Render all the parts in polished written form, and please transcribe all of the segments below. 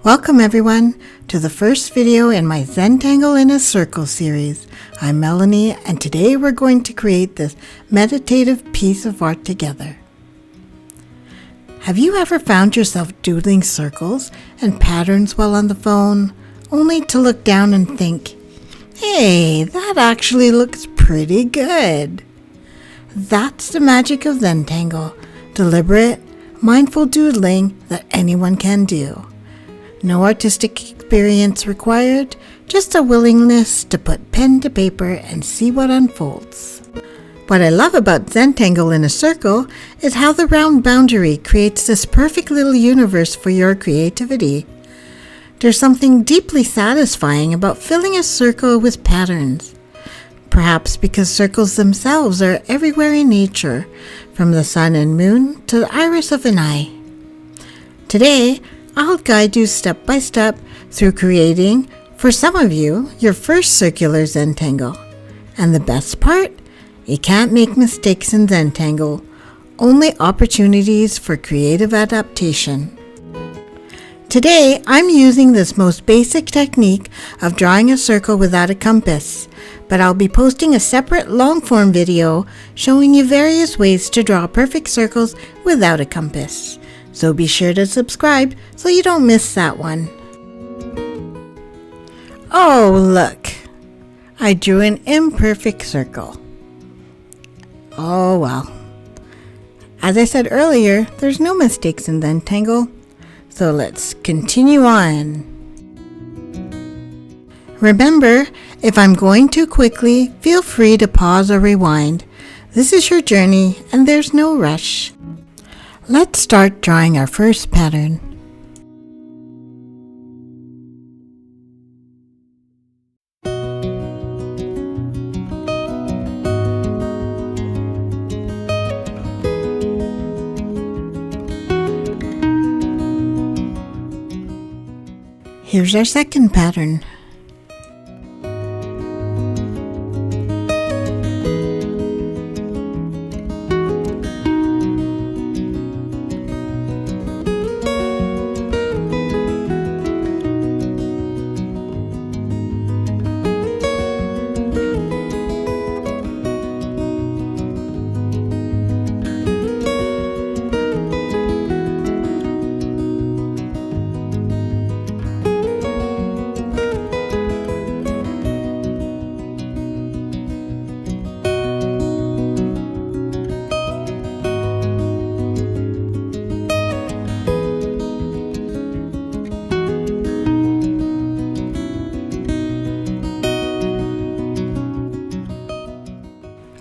Welcome everyone to the first video in my Zentangle in a Circle series. I'm Melanie and today we're going to create this meditative piece of art together. Have you ever found yourself doodling circles and patterns while on the phone, only to look down and think, hey, that actually looks pretty good? That's the magic of Zentangle, deliberate, mindful doodling that anyone can do. No artistic experience required, just a willingness to put pen to paper and see what unfolds. What I love about Zentangle in a Circle is how the round boundary creates this perfect little universe for your creativity. There's something deeply satisfying about filling a circle with patterns. Perhaps because circles themselves are everywhere in nature, from the sun and moon to the iris of an eye. Today, I'll guide you step by step through creating, for some of you, your first circular Zentangle. And the best part? You can't make mistakes in Zentangle, only opportunities for creative adaptation. Today, I'm using this most basic technique of drawing a circle without a compass, but I'll be posting a separate long-form video showing you various ways to draw perfect circles without a compass. So be sure to subscribe so you don't miss that one. Oh, look! I drew an imperfect circle. Oh well. As I said earlier, there's no mistakes in Zentangle. So let's continue on. Remember, if I'm going too quickly, feel free to pause or rewind. This is your journey and there's no rush. Let's start drawing our first pattern. Here's our second pattern.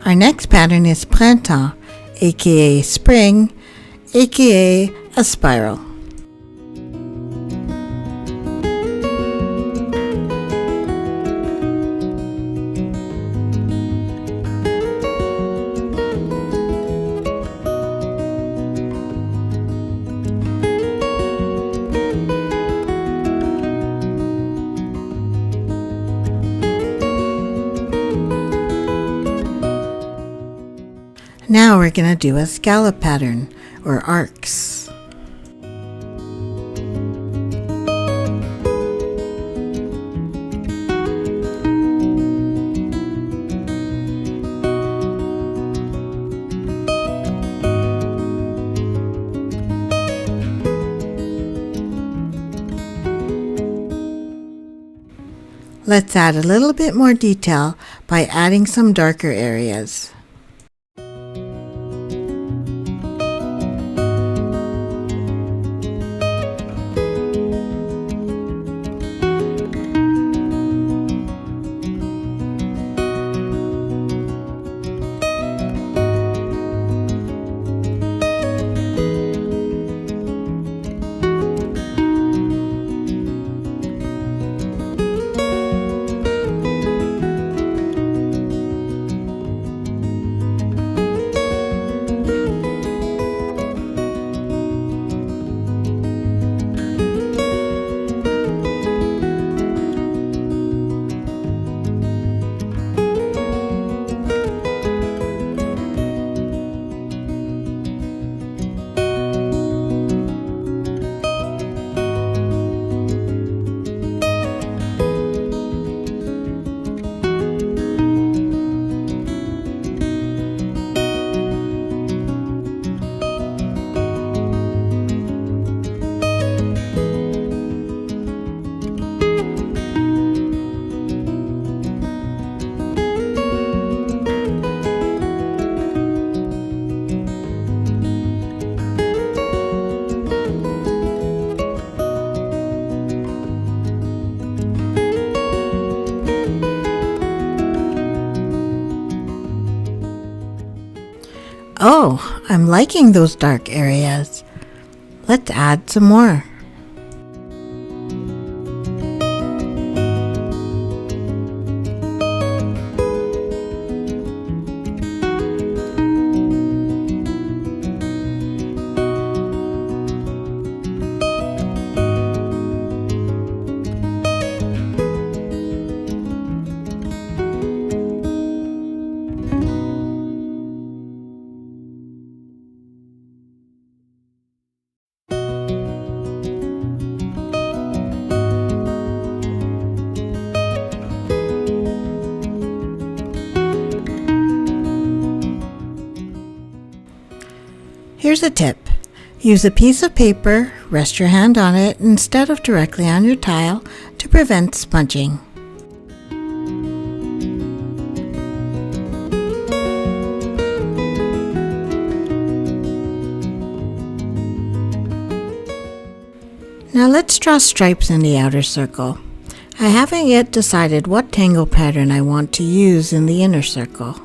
Our next pattern is printemps, aka spring, aka a spiral. Now we're going to do a scallop pattern, or arcs. Let's add a little bit more detail by adding some darker areas. Oh, I'm liking those dark areas. Let's add some more. Here's a tip. Use a piece of paper, rest your hand on it instead of directly on your tile to prevent smudging. Now let's draw stripes in the outer circle. I haven't yet decided what tangle pattern I want to use in the inner circle.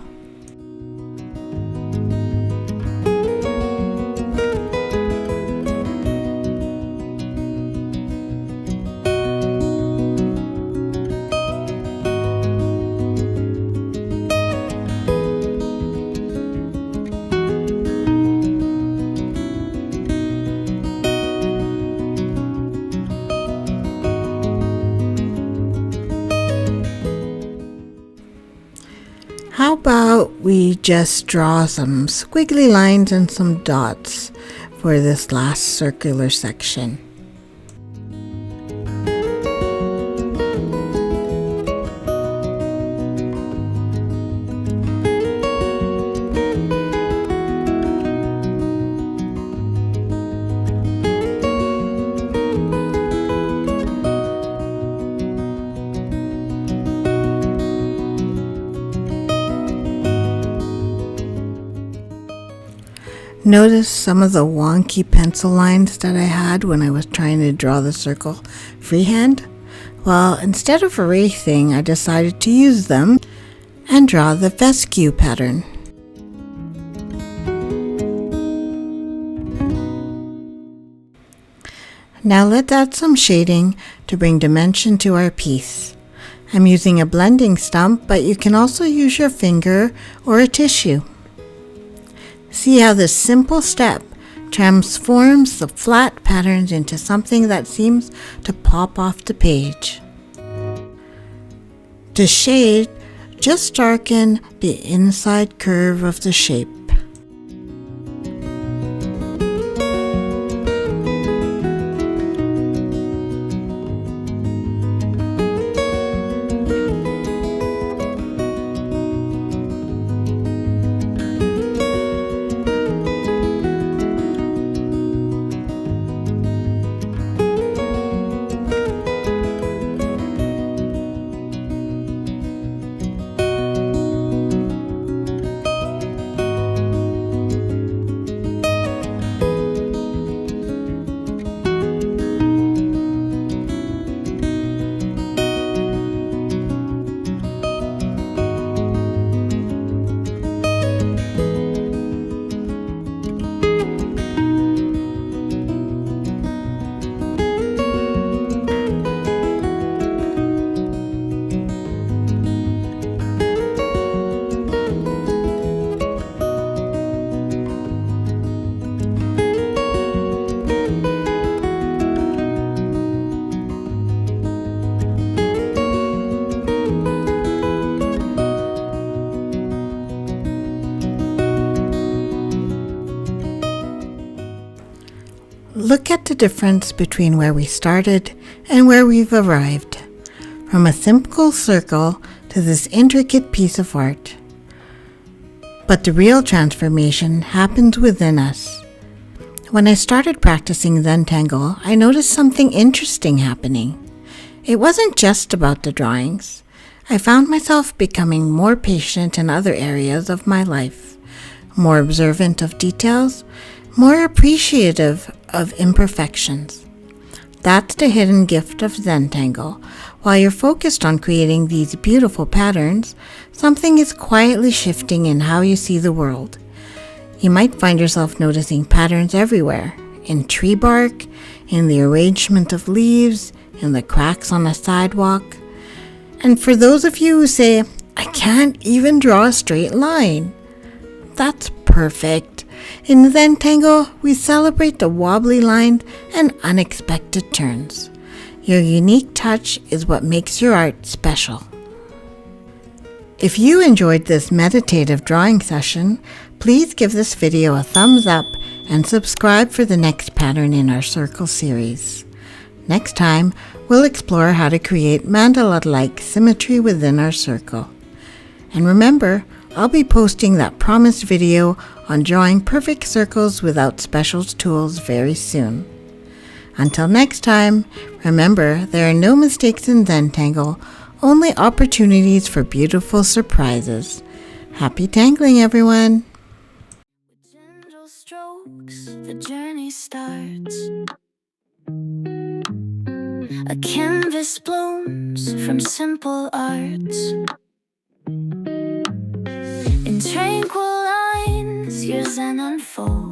How about we just draw some squiggly lines and some dots for this last circular section? Notice some of the wonky pencil lines that I had when I was trying to draw the circle freehand? Well, instead of erasing, I decided to use them and draw the fescue pattern. Now let's add some shading to bring dimension to our piece. I'm using a blending stump, but you can also use your finger or a tissue. See how this simple step transforms the flat patterns into something that seems to pop off the page. To shade, just darken the inside curve of the shape. Look at the difference between where we started and where we've arrived. From a simple circle to this intricate piece of art. But the real transformation happens within us. When I started practicing Zentangle, I noticed something interesting happening. It wasn't just about the drawings. I found myself becoming more patient in other areas of my life, more observant of details, more appreciative of imperfections. That's the hidden gift of Zentangle. While you're focused on creating these beautiful patterns, something is quietly shifting in how you see the world. You might find yourself noticing patterns everywhere, in tree bark, in the arrangement of leaves, in the cracks on a sidewalk. And for those of you who say, I can't even draw a straight line, that's perfect. In Zentangle, we celebrate the wobbly lines and unexpected turns. Your unique touch is what makes your art special. If you enjoyed this meditative drawing session, please give this video a thumbs up and subscribe for the next pattern in our circle series. Next time, we'll explore how to create mandala-like symmetry within our circle. And remember, I'll be posting that promised video on drawing perfect circles without special tools very soon. Until next time, remember there are no mistakes in Zentangle, only opportunities for beautiful surprises. Happy tangling, everyone! With gentle strokes, the journey starts. A canvas blooms from simple arts. In tranquil lines, your Zen unfolds.